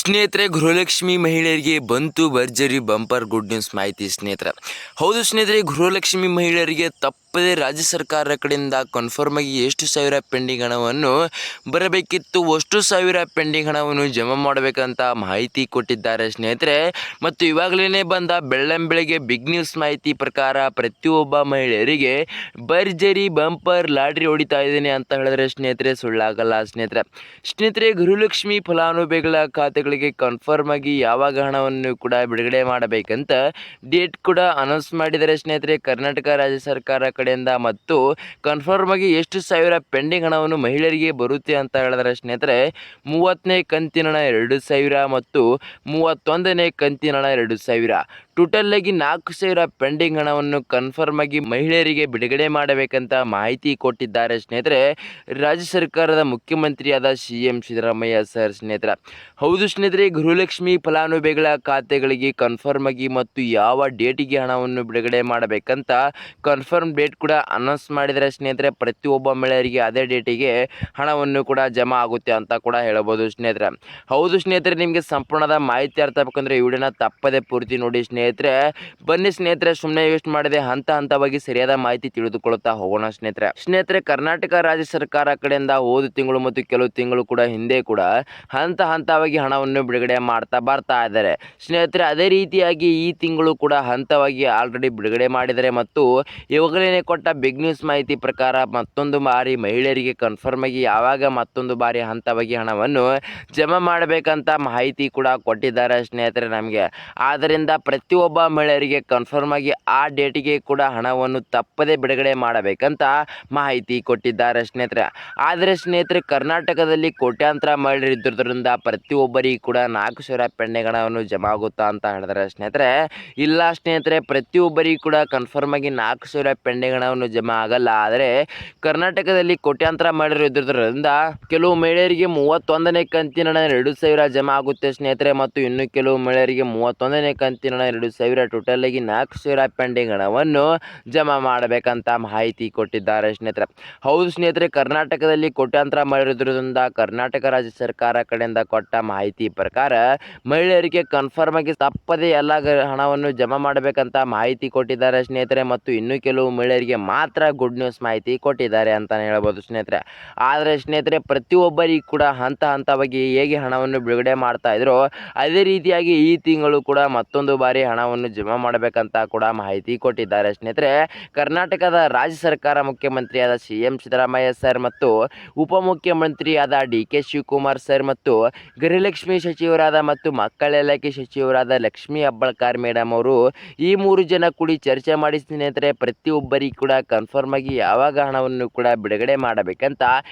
ಸ್ನೇಹಿತರೆ, ಗೃಹಲಕ್ಷ್ಮಿ ಮಹಿಳೆಯರಿಗೆ ಬಂತು ಭರ್ಜರಿ ಬಂಪರ್ ಗುಡ್ ನ್ಯೂಸ್ ಮಾಹಿತಿ ಸ್ನೇಹಿತರೆ. ಹೌದು ಸ್ನೇಹಿತರೆ, ಗೃಹಲಕ್ಷ್ಮಿ ಮಹಿಳೆಯರಿಗೆ ತಪ್ಪದೆ ರಾಜ್ಯ ಸರ್ಕಾರ ಕಡೆಯಿಂದ ಕನ್ಫರ್ಮ್ ಆಗಿ ಎಷ್ಟು ಸಾವಿರ ಪೆಂಡಿಂಗ್ ಹಣವನ್ನು ಬರಬೇಕಿತ್ತು ಅಷ್ಟು ಸಾವಿರ ಪೆಂಡಿಂಗ್ ಹಣವನ್ನು ಜಮಾ ಮಾಡಬೇಕಂತ ಮಾಹಿತಿ ಕೊಟ್ಟಿದ್ದಾರೆ ಸ್ನೇಹಿತರೆ. ಮತ್ತು ಇವಾಗಲೇ ಬಂದ ಬೆಳ್ಳಂಬೆಳಗ್ಗೆ ಬಿಗ್ ನ್ಯೂಸ್ ಮಾಹಿತಿ ಪ್ರಕಾರ ಪ್ರತಿಯೊಬ್ಬ ಮಹಿಳೆಯರಿಗೆ ಭರ್ಜರಿ ಬಂಪರ್ ಲಾಟ್ರಿ ಹೊಡಿತಾ ಇದ್ದೇನೆ ಅಂತ ಹೇಳಿದ್ರೆ ಸ್ನೇಹಿತರೆ ಸುಳ್ಳಾಗಲ್ಲ ಸ್ನೇಹಿತರೆ, ಗೃಹಲಕ್ಷ್ಮಿ ಫಲಾನುಭವಿಗಳ ಖಾತೆಗಳಿಗೆ ಕನ್ಫರ್ಮ್ ಆಗಿ ಯಾವಾಗ ಹಣವನ್ನು ಕೂಡ ಬಿಡುಗಡೆ ಮಾಡಬೇಕಂತ ಡೇಟ್ ಕೂಡ ಅನೌನ್ಸ್ ಮಾಡಿದ್ದಾರೆ ಸ್ನೇಹಿತರೆ ಕರ್ನಾಟಕ ರಾಜ್ಯ ಸರ್ಕಾರ ಕಡೆಯಿಂದ. ಮತ್ತು ಕನ್ಫರ್ಮ್ ಆಗಿ ಎಷ್ಟು ಸಾವಿರ ಪೆಂಡಿಂಗ್ ಹಣವನ್ನು ಮಹಿಳೆಯರಿಗೆ ಬರುತ್ತೆ ಅಂತ ಹೇಳಿದ್ರೆ ಸ್ನೇಹಿತರೆ 30ನೇ ಕಂತಿನ ಹಣ 2,000 ಮತ್ತು 31ನೇ ಕಂತಿನ ಹಣ 2,000 ಟೋಟಲ್ ಆಗಿ 4,000 ಪೆಂಡಿಂಗ್ ಹಣವನ್ನು ಕನ್ಫರ್ಮ್ ಆಗಿ ಮಹಿಳೆಯರಿಗೆ ಬಿಡುಗಡೆ ಮಾಡಬೇಕಂತ ಮಾಹಿತಿ ಕೊಟ್ಟಿದ್ದಾರೆ ಸ್ನೇಹಿತರೆ ರಾಜ್ಯ ಸರ್ಕಾರದ ಮುಖ್ಯಮಂತ್ರಿಯಾದ CM ಸಿದ್ದರಾಮಯ್ಯ ಸರ್ ಸ್ನೇಹಿತರೆ. ಹೌದು ಸ್ನೇಹಿತರೆ, ಗೃಹಲಕ್ಷ್ಮಿ ಫಲಾನುಭವಿಗಳ ಖಾತೆಗಳಿಗೆ ಕನ್ಫರ್ಮ್ ಆಗಿ ಮತ್ತು ಯಾವ ಡೇಟಿಗೆ ಹಣವನ್ನು ಬಿಡುಗಡೆ ಮಾಡಬೇಕಂತ ಕನ್ಫರ್ಮ್ ಡೇಟ್ ಕೂಡ ಅನೌನ್ಸ್ ಮಾಡಿದರೆ ಸ್ನೇಹಿತರೆ ಪ್ರತಿಯೊಬ್ಬ ಮಹಿಳೆಯರಿಗೆ ಅದೇ ಡೇಟಿಗೆ ಹಣವನ್ನು ಕೂಡ ಜಮಾ ಆಗುತ್ತೆ ಅಂತ ಕೂಡ ಹೇಳ್ಬೋದು ಸ್ನೇಹಿತರೆ. ಹೌದು ಸ್ನೇಹಿತರೆ, ನಿಮಗೆ ಸಂಪೂರ್ಣದ ಮಾಹಿತಿ ಅರ್ಥ ಆಗಬೇಕಂದ್ರೆ ಈ ವಿಡಿಯೋನ ತಪ್ಪದೆ ಪೂರ್ತಿ ನೋಡಿ ಸ್ನೇಹಿತರೆ. ಬನ್ನಿ ಸ್ನೇಹಿತರೆ, ಸುಮ್ಮನೆ ವೇಸ್ಟ್ ಮಾಡದೆ ಹಂತವಾಗಿ ಸರಿಯಾದ ಮಾಹಿತಿ ತಿಳಿದುಕೊಳ್ಳುತ್ತಾ ಹೋಗೋಣ ಸ್ನೇಹಿತರೆ. ಕರ್ನಾಟಕ ರಾಜ್ಯ ಸರ್ಕಾರ ಕಡೆಯಿಂದ ಹೋದ ತಿಂಗಳು ಮತ್ತು ಕೆಲವು ತಿಂಗಳು ಕೂಡ ಹಿಂದೆ ಕೂಡ ಹಂತವಾಗಿ ಹಣವನ್ನು ಬಿಡುಗಡೆ ಮಾಡ್ತಾ ಬರ್ತಾ ಇದ್ದಾರೆ ಸ್ನೇಹಿತರೆ. ಅದೇ ರೀತಿಯಾಗಿ ಈ ತಿಂಗಳು ಕೂಡ ಹಂತವಾಗಿ ಆಲ್ರೆಡಿ ಬಿಡುಗಡೆ ಮಾಡಿದರೆ ಮತ್ತು ಇವಾಗಲೇ ಕೊಟ್ಟ ಬಿಗ್ ನ್ಯೂಸ್ ಮಾಹಿತಿ ಪ್ರಕಾರ ಮತ್ತೊಂದು ಬಾರಿ ಮಹಿಳೆಯರಿಗೆ ಕನ್ಫರ್ಮ್ ಆಗಿ ಯಾವಾಗ ಮತ್ತೊಂದು ಬಾರಿ ಹಂತವಾಗಿ ಹಣವನ್ನು ಜಮಾ ಮಾಡಬೇಕಂತ ಮಾಹಿತಿ ಕೂಡ ಕೊಟ್ಟಿದ್ದಾರೆ ಸ್ನೇಹಿತರೆ ನಮಗೆ. ಆದ್ದರಿಂದ ಪ್ರತಿಯೊಬ್ಬ ಮಹಿಳೆಯರಿಗೆ ಕನ್ಫರ್ಮ್ ಆಗಿ ಆ ಡೇಟಿಗೆ ಕೂಡ ಹಣವನ್ನು ತಪ್ಪದೇ ಬಿಡುಗಡೆ ಮಾಡಬೇಕಂತ ಮಾಹಿತಿ ಕೊಟ್ಟಿದ್ದಾರೆ ಸ್ನೇಹಿತರೆ. ಆದರೆ ಸ್ನೇಹಿತರೆ, ಕರ್ನಾಟಕದಲ್ಲಿ ಕೋಟ್ಯಾಂತರ ಮಹಿಳೆಯರು ಇದ್ದಿರೋದ್ರಿಂದ ಪ್ರತಿಯೊಬ್ಬರಿಗೆ ಕೂಡ 4,000 ಪೆಂಡಿಂಗ್ ಹಣವನ್ನು ಜಮಾ ಆಗುತ್ತಾ ಅಂತ ಹೇಳಿದ್ರೆ ಸ್ನೇಹಿತರೆ ಇಲ್ಲ ಸ್ನೇಹಿತರೆ, ಪ್ರತಿಯೊಬ್ಬರಿಗೆ ಕೂಡ ಕನ್ಫರ್ಮ್ ಆಗಿ 4,000 ಪೆಂಡಿಂಗ್ ಹಣವನ್ನು ಜಮಾ ಆಗಲ್ಲ. ಆದರೆ ಕರ್ನಾಟಕದಲ್ಲಿ ಕೋಟ್ಯಾಂತರ ಮಹಿಳೆಯರು ಇದ್ದಿರೋದ್ರಿಂದ ಕೆಲವು ಮಹಿಳೆಯರಿಗೆ 31ನೇ ಕಂತಿನ ಹಣ 2,000 ಜಮಾ ಆಗುತ್ತೆ ಸ್ನೇಹಿತರೆ ಮತ್ತು ಇನ್ನು ಕೆಲವು ಮಹಿಳೆಯರಿಗೆ 31ನೇ ಕಂತಿನ ಹಣ 2,000 ಟೋಟಲ್ ಆಗಿ 4,000 ಪೆಂಡಿಂಗ್ ಹಣವನ್ನು ಜಮಾ ಮಾಡಬೇಕಂತ ಮಾಹಿತಿ ಕೊಟ್ಟಿದ್ದಾರೆ ಸ್ನೇಹಿತರೆ. ಹೌದು ಸ್ನೇಹಿತರೆ, ಕರ್ನಾಟಕದಲ್ಲಿ ಕೋಟ್ಯಾಂತರ ಮಹಿಳೆಯರು ಇದ್ದಿರೋದ್ರಿಂದ ಕರ್ನಾಟಕ ರಾಜ್ಯ ಸರ್ಕಾರ ಕಡೆಯಿಂದ ಕೊಟ್ಟ ಮಾಹಿತಿ ಪ್ರಕಾರ ಮಹಿಳೆಯರಿಗೆ ಕನ್ಫರ್ಮ್ ಆಗಿ ತಪ್ಪದೇ ಎಲ್ಲ ಹಣವನ್ನು ಜಮಾ ಮಾಡಬೇಕಂತ ಮಾಹಿತಿ ಕೊಟ್ಟಿದ್ದಾರೆ ಸ್ನೇಹಿತರೆ. ಮತ್ತು ಇನ್ನು ಕೆಲವು ಮಹಿಳೆಯರಿಗೆ ಮಾತ್ರ ಗುಡ್ ನ್ಯೂಸ್ ಮಾಹಿತಿ ಕೊಟ್ಟಿದ್ದಾರೆ ಅಂತಾನೆ ಹೇಳ್ಬೋದು ಸ್ನೇಹಿತರೆ. ಆದರೆ ಸ್ನೇಹಿತರೆ, ಪ್ರತಿಯೊಬ್ಬರಿಗೂ ಕೂಡ ಹಂತವಾಗಿ ಹೇಗೆ ಹಣವನ್ನು ಬಿಡುಗಡೆ ಮಾಡ್ತಾ ಇದ್ರು ಅದೇ ರೀತಿಯಾಗಿ ಈ ತಿಂಗಳು ಕೂಡ ಮತ್ತೊಂದು ಬಾರಿ ಹಣವನ್ನು ಜಮಾ ಮಾಡಬೇಕಂತ ಕೂಡ ಮಾಹಿತಿ ಕೊಟ್ಟಿದ್ದಾರೆ ಸ್ನೇಹಿತರೆ. ಕರ್ನಾಟಕದ ರಾಜ್ಯ ಸರ್ಕಾರ ಮುಖ್ಯಮಂತ್ರಿಯಾದ CM ಸಿದ್ದರಾಮಯ್ಯ ಸರ್ ಮತ್ತು ಉಪಮುಖ್ಯಮಂತ್ರಿಯಾದ DK ಶಿವಕುಮಾರ್ ಸರ್ ಮತ್ತು ಗೃಹಲಕ್ಷ್ಮಿ ಸಚಿವರಾದ ಮತ್ತು ಮಕ್ಕಳ ಇಲಾಖೆ ಸಚಿವರಾದ ಲಕ್ಷ್ಮೀ ಹೆಬ್ಬಾಳ್ಕರ್ ಮೇಡಮ್ ಅವರು ಈ 3 ಜನ ಕೂಡಿ ಚರ್ಚೆ ಮಾಡಿ ಸ್ನೇಹಿತರೆ ಪ್ರತಿಯೊಬ್ಬರಿಗೂ ಕೂಡ ಕನ್ಫರ್ಮ್ ಆಗಿ ಯಾವಾಗ ಹಣವನ್ನು ಕೂಡ ಬಿಡುಗಡೆ ಮಾಡಬೇಕಂತ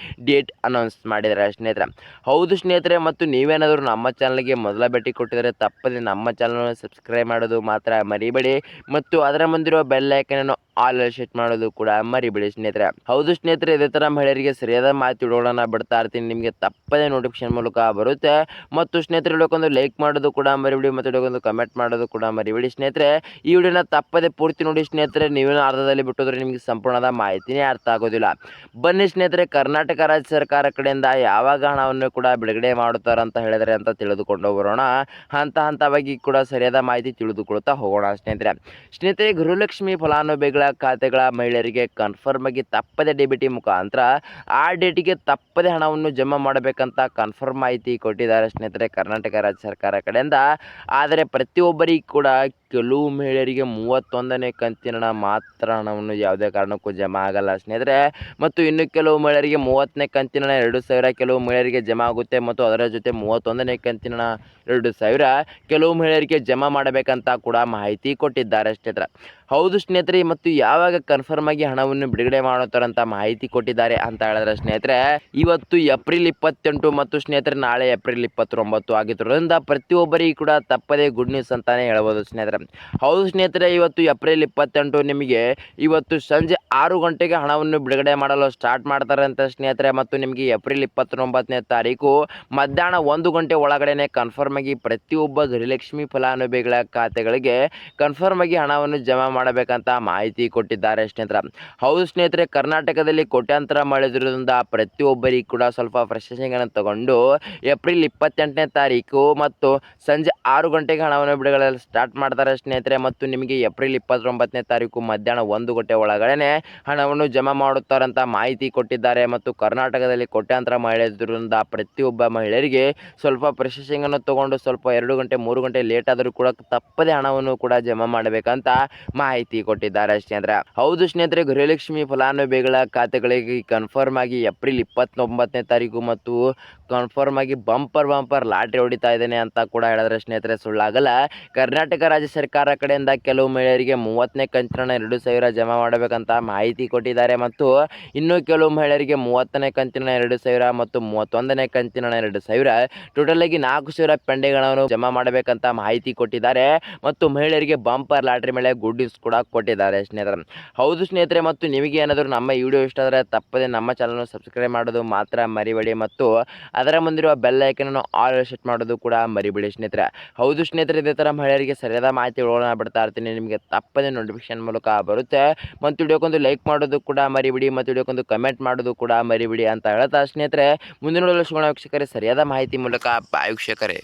ಡೇಟ್ ಅನೌನ್ಸ್ ಮಾಡಿದ್ದಾರೆ ಸ್ನೇಹಿತರೆ. ಹೌದು ಸ್ನೇಹಿತರೆ, ಮತ್ತು ನೀವೇನಾದರೂ ನಮ್ಮ ಚಾನಲ್ಗೆ ಮೊದಲ ಭೇಟಿ ಕೊಟ್ಟಿದ್ದಾರೆ ತಪ್ಪದೆ ನಮ್ಮ ಚಾನಲ್ನ ಸಬ್ಸ್ಕ್ರೈಬ್ ಮಾಡೋದು ಮಾತ್ರ ಮರಿಬೇಡಿ ಮತ್ತು ಅದರ ಮುಂದಿರುವ ಬೆಲ್ ಐಕನ್ ಆಲ್ ಸೆಟ್ ಮಾಡೋದು ಕೂಡ ಮರಿಬೇಡಿ ಸ್ನೇಹಿತರೆ. ಹೌದು ಸ್ನೇಹಿತರೆ, ಇದೇ ಥರ ಮಹಿಳೆಯರಿಗೆ ಸರಿಯಾದ ಮಾಹಿತಿ ವಿಡಿಯೋಗಳನ್ನ ಬಿಡ್ತಾ ಇರ್ತೀನಿ, ನಿಮಗೆ ತಪ್ಪದೇ ನೋಟಿಫಿಕೇಶನ್ ಮೂಲಕ ಬರುತ್ತೆ. ಮತ್ತು ಸ್ನೇಹಿತರೆ, ವಿಡಿಯೋಕ್ಕೊಂದು ಲೈಕ್ ಮಾಡೋದು ಕೂಡ ಮರಿಬೇಡಿ ಮತ್ತು ವಿಡಿಯೋಕ್ಕೊಂದು ಕಮೆಂಟ್ ಮಾಡೋದು ಕೂಡ ಮರಿಬೇಡಿ ಸ್ನೇಹಿತರೆ. ಈ ವಿಡಿಯೋನ ತಪ್ಪದೇ ಪೂರ್ತಿ ನೋಡಿ ಸ್ನೇಹಿತರೆ, ನೀವೇನು ಅರ್ಧದಲ್ಲಿ ಬಿಟ್ಟೋದ್ರೆ ನಿಮಗೆ ಸಂಪೂರ್ಣದ ಮಾಹಿತಿನೇ ಅರ್ಥ ಆಗೋದಿಲ್ಲ. ಬನ್ನಿ ಸ್ನೇಹಿತರೆ, ಕರ್ನಾಟಕ ರಾಜ್ಯ ಸರ್ಕಾರ ಕಡೆಯಿಂದ ಯಾವಾಗ ಹಣವನ್ನು ಕೂಡ ಬಿಡುಗಡೆ ಮಾಡುತ್ತಾರೆ ಅಂತ ಹೇಳಿದರೆ ಅಂತ ತಿಳಿದುಕೊಂಡು ಬರೋಣ. ಹಂತವಾಗಿ ಕೂಡ ಸರಿಯಾದ ಮಾಹಿತಿ ತಿಳಿದುಕೊಳ್ತಾ ಹೋಗೋಣ ಸ್ನೇಹಿತರೆ. ಗೃಹಲಕ್ಷ್ಮಿ ಫಲಾನುಭವಿಗಳ ಖಾತೆಗಳ ಮಹಿಳೆಯರಿಗೆ ಕನ್ಫರ್ಮ್ ಆಗಿ ತಪ್ಪದೆ DBT ಮುಖಾಂತರ ಆ ಡೇಟಿಗೆ ತಪ್ಪದೆ ಹಣವನ್ನು ಜಮಾ ಮಾಡಬೇಕಂತ ಕನ್ಫರ್ಮ್ ಮಾಹಿತಿ ಕೊಟ್ಟಿದ್ದಾರೆ ಸ್ನೇಹಿತರೆ ಕರ್ನಾಟಕ ರಾಜ್ಯ ಸರ್ಕಾರ ಕಡೆಯಿಂದ. ಆದರೆ ಪ್ರತಿಯೊಬ್ಬರಿಗೂ ಕೂಡ ಕೆಲವು ಮಹಿಳೆಯರಿಗೆ 31ನೇ ಕಂತಿನ ಹಣ ಮಾತ್ರ ಹಣವನ್ನು ಯಾವುದೇ ಕಾರಣಕ್ಕೂ ಜಮಾ ಆಗಲ್ಲ ಸ್ನೇಹಿತರೆ. ಮತ್ತು ಇನ್ನು ಕೆಲವು ಮಹಿಳೆಯರಿಗೆ 30ನೇ ಕಂತಿನ ಹಣ 2,000 ಕೆಲವು ಮಹಿಳೆಯರಿಗೆ ಜಮಾ ಆಗುತ್ತೆ ಮತ್ತು ಅದರ ಜೊತೆ 31ನೇ ಕಂತಿನ ಹಣ 2,000 ಕೆಲವು ಮಹಿಳೆಯರಿಗೆ ಜಮಾ ಮಾಡಬೇಕಂತ ಕೂಡ ಮಾಹಿತಿ ಕೊಟ್ಟಿದ್ದಾರೆ ಸ್ನೇಹಿತರೆ. ಹೌದು ಸ್ನೇಹಿತರೆ, ಮತ್ತು ಯಾವಾಗ ಕನ್ಫರ್ಮ್ ಆಗಿ ಹಣವನ್ನು ಬಿಡುಗಡೆ ಮಾಡುತ್ತಾರಂತ ಮಾಹಿತಿ ಕೊಟ್ಟಿದ್ದಾರೆ ಅಂತ ಹೇಳಿದ್ರೆ ಸ್ನೇಹಿತರೆ ಇವತ್ತು ಏಪ್ರಿಲ್ 28 ಮತ್ತು ಸ್ನೇಹಿತರೆ ನಾಳೆ ಏಪ್ರಿಲ್ 29 ಆಗಿದ್ದರಿಂದ ಪ್ರತಿಯೊಬ್ಬರಿಗೂ ಕೂಡ ತಪ್ಪದೇ ಗುಡ್ ನ್ಯೂಸ್ ಅಂತಾನೆ ಹೇಳ್ಬೋದು ಸ್ನೇಹಿತರೆ. ಹೌದು ಸ್ನೇಹಿತರೆ, ಇವತ್ತು ಏಪ್ರಿಲ್ 28 ನಿಮಗೆ ಇವತ್ತು ಸಂಜೆ 6 ಗಂಟೆಗೆ ಹಣವನ್ನು ಬಿಡುಗಡೆ ಮಾಡಲು ಸ್ಟಾರ್ಟ್ ಮಾಡ್ತಾರೆ ಅಂತ ಸ್ನೇಹಿತರೆ. ಮತ್ತು ನಿಮಗೆ ಏಪ್ರಿಲ್ 29ನೇ ತಾರೀಕು ಮಧ್ಯಾಹ್ನ 1 ಗಂಟೆ ಒಳಗಡೆ ಕನ್ಫರ್ಮ್ ಆಗಿ ಪ್ರತಿಯೊಬ್ಬ ಗೃಹಲಕ್ಷ್ಮಿ ಫಲಾನುಭವಿಗಳ ಖಾತೆಗಳಿಗೆ ಕನ್ಫರ್ಮ್ ಆಗಿ ಹಣವನ್ನು ಜಮಾ ಮಾಡಬೇಕಂತ ಮಾಹಿತಿ ಕೊಟ್ಟಿದ್ದಾರೆ ಸ್ನೇಹಿತರೆ. ಹೌದು ಸ್ನೇಹಿತರೆ, ಕರ್ನಾಟಕದಲ್ಲಿ ಕೋಟ್ಯಾಂತರ ಮಳೆದಿರೋದ್ರಿಂದ ಪ್ರತಿಯೊಬ್ಬರಿಗೆ ಕೂಡ ಸ್ವಲ್ಪ ಪ್ರೊಸೆಸಿಂಗ್ ಅನ್ನು ತಗೊಂಡು ಏಪ್ರಿಲ್ 28ನೇ ತಾರೀಕು ಮತ್ತು ಸಂಜೆ 6 ಗಂಟೆಗೆ ಹಣವನ್ನು ಬಿಡುಗಡೆ ಸ್ಟಾರ್ಟ್ ಮಾಡ್ತಾರೆ ಸ್ನೇಹಿತರೆ. ಮತ್ತು ನಿಮಗೆ ಏಪ್ರಿಲ್ 29ನೇ ತಾರೀಕು ಮಧ್ಯಾಹ್ನ 1 ಗಂಟೆ ಒಳಗಡೆ ಹಣವನ್ನು ಜಮಾ ಮಾಡುತ್ತಾರಂತ ಮಾಹಿತಿ ಕೊಟ್ಟಿದ್ದಾರೆ. ಮತ್ತು ಕರ್ನಾಟಕದಲ್ಲಿ ಕೋಟ್ಯಾಂತರ ಮಹಿಳೆ ಇದ್ರಿಂದ ಪ್ರತಿಯೊಬ್ಬ ಮಹಿಳೆಯರಿಗೆ ಸ್ವಲ್ಪ ಪ್ರೊಸೆಸಿಂಗ್ ಅನ್ನು ತಗೊಂಡು ಸ್ವಲ್ಪ 2 ಗಂಟೆ 3 ಗಂಟೆ ಲೇಟ್ ಆದರೂ ಕೂಡ ತಪ್ಪದೆ ಹಣವನ್ನು ಕೂಡ ಜಮಾ ಮಾಡಬೇಕಂತ ಮಾಹಿತಿ ಕೊಟ್ಟಿದ್ದಾರೆ ಸ್ನೇಹಿತರೆ. ಹೌದು ಸ್ನೇಹಿತರೆ, ಗೃಹಲಕ್ಷ್ಮಿ ಫಲಾನುಭವಿಗಳ ಖಾತೆಗಳಿಗೆ ಕನ್ಫರ್ಮ್ ಆಗಿ ಏಪ್ರಿಲ್ 29ನೇ ತಾರೀಕು ಮತ್ತು ಕನ್ಫರ್ಮ್ ಆಗಿ ಬಂಪರ್ ಲಾಟ್ರಿ ಹೊಡಿತಾ ಇದ್ದೇನೆ ಅಂತ ಕೂಡ ಹೇಳಿದ್ರೆ ಸ್ನೇಹಿತರೆ, ಸುಳ್ಳಾಗಲ್ಲ. ಕರ್ನಾಟಕ ರಾಜ್ಯ ಸರ್ಕಾರ ಕಡೆಯಿಂದ ಕೆಲವು ಮಹಿಳೆಯರಿಗೆ 30ನೇ ಕಂತಿನ 2,000 ಜಮಾ ಮಾಡಬೇಕಂತ ಮಾಹಿತಿ ಕೊಟ್ಟಿದ್ದಾರೆ. ಮತ್ತು ಇನ್ನು ಕೆಲವು ಮಹಿಳೆಯರಿಗೆ 30ನೇ ಕಂತಿನ 2,000 ಮತ್ತು 31ನೇ ಕಂತಿನ 2,000 ಟೋಟಲ್ ಆಗಿ 4,000 ಪೆಂಡಿಂಗ್ ಹಣವನ್ನು ಜಮಾ ಮಾಡಬೇಕಂತ ಮಾಹಿತಿ ಕೊಟ್ಟಿದ್ದಾರೆ. ಮತ್ತು ಮಹಿಳೆಯರಿಗೆ ಬಂಪರ್ ಲಾಟ್ರಿ ಮೇಲೆ ಗುಡ್ ನ್ಯೂಸ್ ಕೂಡ ಕೊಟ್ಟಿದ್ದಾರೆ ಸ್ನೇಹಿತರೆ. ಹೌದು ಸ್ನೇಹಿತರೆ, ಮತ್ತು ನಿಮಗೆ ಏನಾದರೂ ನಮ್ಮ ವಿಡಿಯೋ ಇಷ್ಟ ಆದರೆ ತಪ್ಪದೆ ನಮ್ಮ ಚಾನಲ್ನ ಸಬ್ಸ್ಕ್ರೈಬ್ ಮಾಡೋದು ಮಾತ್ರ ಮರಿಬೇಡಿ. ಮತ್ತು ಅದರ ಮುಂದಿರುವ ಬೆಲ್ ಐಕನನ್ನು ಆಲ್ ಸೆಟ್ ಮಾಡೋದು ಕೂಡ ಮರಿಬೇಡಿ ಸ್ನೇಹಿತರೆ. ಹೌದು ಸ್ನೇಹಿತರೆ, ಇದೇ ಥರ ಮಹಿಳೆಯರಿಗೆ ಸರಿಯಾದ ಮಾಹಿತಿಗಳನ್ನ ಬಿಡ್ತಾ ಇರ್ತೀನಿ. ನಿಮಗೆ ತಪ್ಪದೆ ನೋಟಿಫಿಕೇಶನ್ ಮೂಲಕ ಬರುತ್ತೆ. ಮತ್ತು ವಿಡಿಯೋಕ್ಕೊಂದು ಲೈಕ್ ಮಾಡೋದು ಕೂಡ ಮರಿಬೇಡಿ ಮತ್ತು ವಿಡಿಯೋಕ್ಕೊಂದು ಕಮೆಂಟ್ ಮಾಡೋದು ಕೂಡ ಮರಿಬೇಡಿ ಅಂತ ಹೇಳ್ತಾ ಸ್ನೇಹಿತರೆ, ಮುಂದಿನ ವೀಕ್ಷಕರೇ ಸರಿಯಾದ ಮಾಹಿತಿ ಮೂಲಕ ಬಾಯ್ ವೀಕ್ಷಕರೇ.